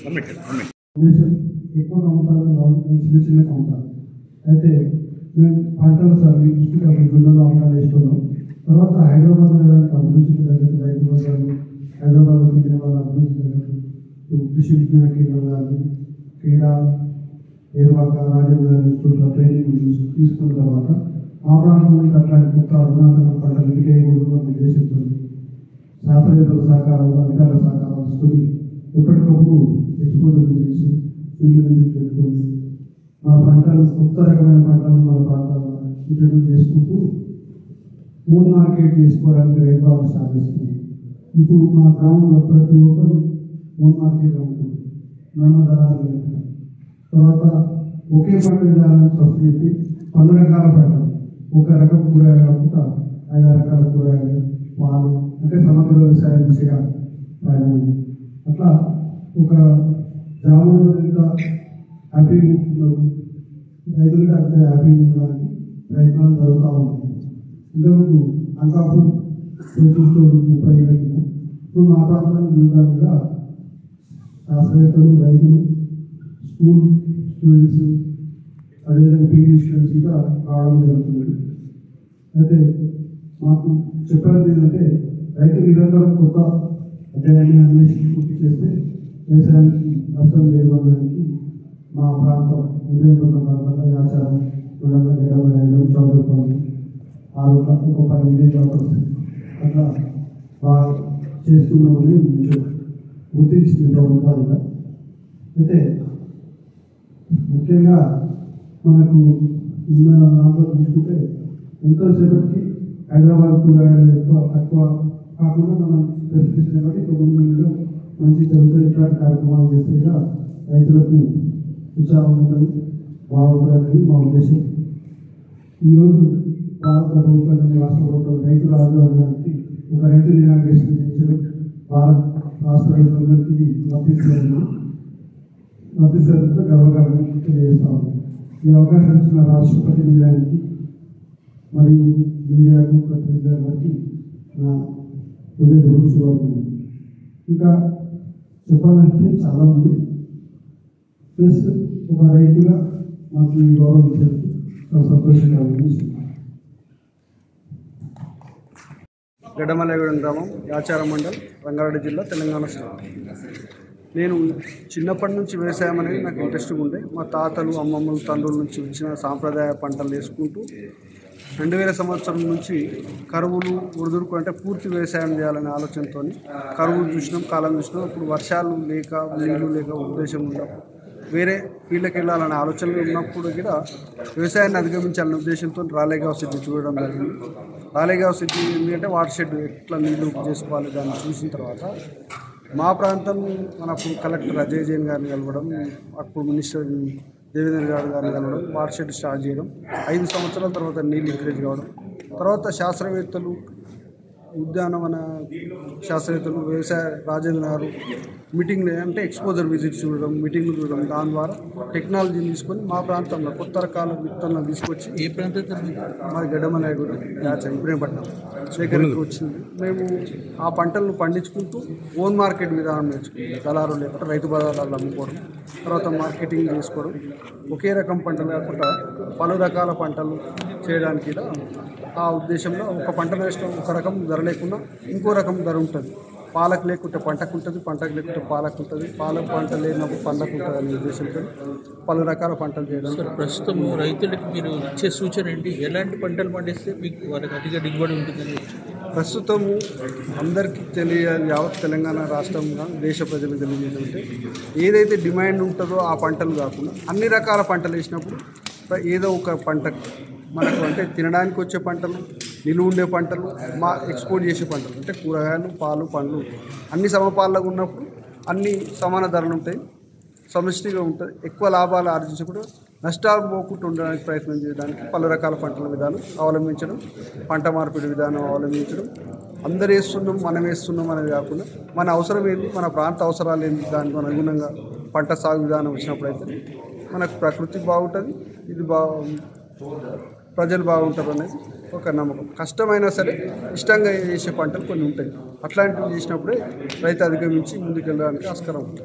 దేశం ఎక్కువ అమ్ముతారు, చిన్న చిన్నగా అమ్ముతారు. అయితే మేము పంటలు సార్ మీరు చూసుకుంటే జొన్నలు అమ్మాలు వేస్తున్నాం. తర్వాత హైదరాబాద్ నగరానికి అభివృద్ధి తగ్గట్టు రైతు బజార్లు, హైదరాబాద్ చెందిన వాళ్ళ అభివృద్ధి తగ్గట్టు కృషి విజ్ఞాన కేంద్రం కానీ క్రీడా ఏర్వాక రాజేంద్ర ఇన్స్టిట్యూట్లో ట్రైనింగ్ తీసుకున్న తర్వాత ఆ ప్రాంతంలో అట్లాంటి కొత్త అధునాతన పంటలు వినియోగకూడదు అనే ఉద్దేశంతో శాస్త్రవేత్తల సహకారాలు, అధికారుల సహకారాలు తీసుకొని ఎప్పటికప్పుడు ఎక్స్పోజర్ చేసి ఫీల్డ్ విజిట్ పెట్టుకొని మా పంటలు కొత్త రకమైన పంటలు మన ప్రాంతాల్లో ఇంట్రడ్యూస్ చేసుకుంటూ ఓన్ మార్కెట్ చేసుకోవడానికి రైతు వాళ్ళు స్టార్ట్ చేస్తుంది. ఇప్పుడు మా గ్రామంలో ప్రతి ఒక్కరు ఓన్ మార్కెట్ ఉంటుంది, నమ్మదరాలు లేకుండా. తర్వాత ఒకే పంట విధానాన్ని ఫస్ట్ చెప్పి 10 రకాల పంటలు, ఒక రకం కూరగాయలు కాకుండా 5 రకాల కూరగాయలు, పాలు, అంటే సమగ్ర వ్యవసాయం దిశగా ప్రయాణం. అట్లా ఒక గ్రామంలో ఇంకా హ్యాపీగా ఉంటున్నారు, రైతులకి అంత హ్యాపీగా ఉండడానికి ప్రయత్నాలు జరుగుతూ ఉన్నాయి. ఇంతకుముందు అంకాపూర్ 30 ఏళ్ళ కింద ఇప్పుడు మా ప్రాంతాన్ని చూడడానికి శాస్త్రవేత్తలు, రైతులు, స్కూల్ స్టూడెంట్స్, అదేవిధంగా పీజీ స్టూడెంట్స్ కూడా రావడం జరుగుతుంది. అయితే మాకు చెప్పేది ఏంటంటే రైతు నిరంతరం కొత్త అధ్యాయాన్ని అన్వేషించి పూర్తి చేస్తే వ్యవసాయానికి నష్టం లేవడానికి మా ప్రాంతం ఉదయపట్నం ప్రాంతంలో ఆచారం చూడాలి, గడవలేదు, చదువుకోవాలి, ఒక 10 విలేజ్ అట్లా బాగా చేస్తున్నామని గుర్తించింది ప్రభుత్వాలుగా. అయితే ముఖ్యంగా మనకు ఉన్న దాంట్లో చూసుకుంటే ఎంతోసేపటికి హైదరాబాద్ కూరగాయలు తక్కువ కాకుండా మనం ప్రశ్నిస్తున్నాం కాబట్టి ఇక ముందు మంచి జరుగుతుంది. ఇట్లాంటి కార్యక్రమాలు చేస్తే రైతులకు ఉత్సాహం ఉంటుంది, బాగుంటుందని మా ఉద్దేశం. ఈరోజు భారత ప్రభుత్వాన్ని, రాష్ట్ర ప్రభుత్వం రైతు రాజధానికి ఒక రైతు ఇనాగ్రేషన్ చేయించడం భారత రాష్ట్ర రైతులందరికీ వర్తిస్తున్నట్టు గర్వకారణం తెలియజేస్తాము. ఈ అవకాశం ఇచ్చిన రాష్ట్రపతి నిలయానికి మరియు మీడియాకు ప్రతినిధులకి నా హృదయపూర్వక శుభాకాంక్షలు. ఇంకా చెప్పాలంటే చాలా ఉంది. ప్లస్ ఒక రైతుగా మాకు ఈ గౌరవం ఇచ్చేందుకు చాలా సంతోషంగా ఉంది. గడ్డమల్లగూడెం గ్రామం, యాచారం మండల్, రంగారెడ్డి జిల్లా, తెలంగాణ స్టేట్. నేను చిన్నప్పటి నుంచి వ్యవసాయం అనేది నాకు ఇంట్రెస్ట్గా ఉండే. మా తాతలు, అమ్మమ్మలు, తండ్రుల నుంచి వచ్చిన సాంప్రదాయ పంటలు వేసుకుంటూ 2000 సంవత్సరం నుంచి కరువులు, ఉడుదురుకు అంటే పూర్తి వ్యవసాయం చేయాలనే ఆలోచనతో కరువులు చూసినాం, కాలం చూసినాం. ఇప్పుడు వర్షాలు లేక, నీళ్ళు లేక ఉద్దేశం ఉన్నప్పుడు వేరే ఫీల్డ్కి వెళ్ళాలనే ఆలోచనలు ఉన్నప్పుడు కూడా వ్యవసాయాన్ని అధిగమించాలనే ఉద్దేశంతో రాలేగావ్ సిటీ చూడడం జరిగింది. రాలేగావ్ సిటీ ఏంటంటే వాటర్ షెడ్ ఎట్లా నీళ్లు చేసుకోవాలి దాన్ని చూసిన తర్వాత మా ప్రాంతం మనప్పుడు కలెక్టర్ అజయ్ జైన్ గారిని కలవడం, అప్పుడు మినిస్టర్ దేవేంద్ర గారిని కలవడం, వాటర్ షెడ్ స్టార్ట్ చేయడం, 5 సంవత్సరాల తర్వాత నీళ్ళు ఇంక్రీజ్ కావడం, తర్వాత శాస్త్రవేత్తలు, ఉద్యానవన శాస్త్రవేత్తలు, వ్యవసాయ రాజేంద్ర గారు మీటింగ్లు అంటే ఎక్స్పోజర్ విజిట్స్ చూడడం, మీటింగ్లు చూడడం, దాని ద్వారా టెక్నాలజీని తీసుకొని మా ప్రాంతంలో కొత్త రకాల విత్తనాలు తీసుకొచ్చి ఏ ప్రాంతం మాది గడ్డమల్లగూడెం ఇబ్రహీంపట్నం దగ్గరికి వచ్చింది. మేము ఆ పంటలను పండించుకుంటూ ఓన్ మార్కెట్ విధానం నేర్చుకుంటాం. దళారు లేకుండా రైతు బజార్లలో అమ్ముకోవడం, తర్వాత మార్కెటింగ్ చేసుకోవడం, ఒకే రకం పంటలు కాకుండా పలు రకాల పంటలు చేయడానికి ఆ ఉద్దేశంలో ఒక పంట వేసిన ఒక రకం ధర లేకుండా ఇంకో రకం ధర ఉంటుంది. పాలకు లేకుంటే పంటకు ఉంటుంది, పంటకు లేకుంటే పాలకు ఉంటుంది, పాల పంట లేనప్పుడు పంటకు ఉంటుంది అనే ఉద్దేశంతో పలు రకాల పంటలు చేయడం. ప్రస్తుతం రైతులకు మీరు ఇచ్చే సూచన ఏంటి? ఎలాంటి పంటలు పండిస్తే మీకు వాళ్ళకి అధిక దిగుబడి ఉంటుందని? ప్రస్తుతము అందరికీ తెలియాలి, యావత్ తెలంగాణ రాష్ట్రంగా దేశ ప్రజలకు తెలియజేయాలంటే ఏదైతే డిమాండ్ ఉంటుందో ఆ పంటలు కాకుండా అన్ని రకాల పంటలు వేసినప్పుడు ఏదో ఒక పంటకు మనకు అంటే తినడానికి వచ్చే పంటలు, నిలువ ఉండే పంటలు, మా ఎక్స్పోర్ట్ చేసే పంటలు అంటే కూరగాయలు, పాలు, పండ్లు అన్ని సమపాలలో ఉన్నప్పుడు అన్ని సమాన ధరలు ఉంటాయి, సమిష్టిగా ఉంటుంది. ఎక్కువ లాభాలు ఆర్జించకుండా నష్టాలు పోకుండా ఉండడానికి ప్రయత్నం చేయడానికి పలు రకాల పంటల విధానం అవలంబించడం, పంట మార్పిడి విధానం అవలంబించడం, అందరు వేస్తున్నాం మనం వేస్తున్నాం అనేది కాకుండా మన అవసరం ఏంటి, మన ప్రాంత అవసరాలు ఏంటి, దానికి అనుగుణంగా పంట సాగు విధానం వచ్చినప్పుడు అయితే మనకు ప్రకృతి బాగుంటుంది, ఇది ప్రజలు బాగుంటారు అనేది ఒక నమ్మకం. కష్టమైనా సరే ఇష్టంగా చేసే పంటలు కొన్ని ఉంటాయి. అట్లాంటివి చేసినప్పుడే రైతు అధిగమించి ముందుకెళ్ళడానికి ఆస్కారం ఉంటుంది.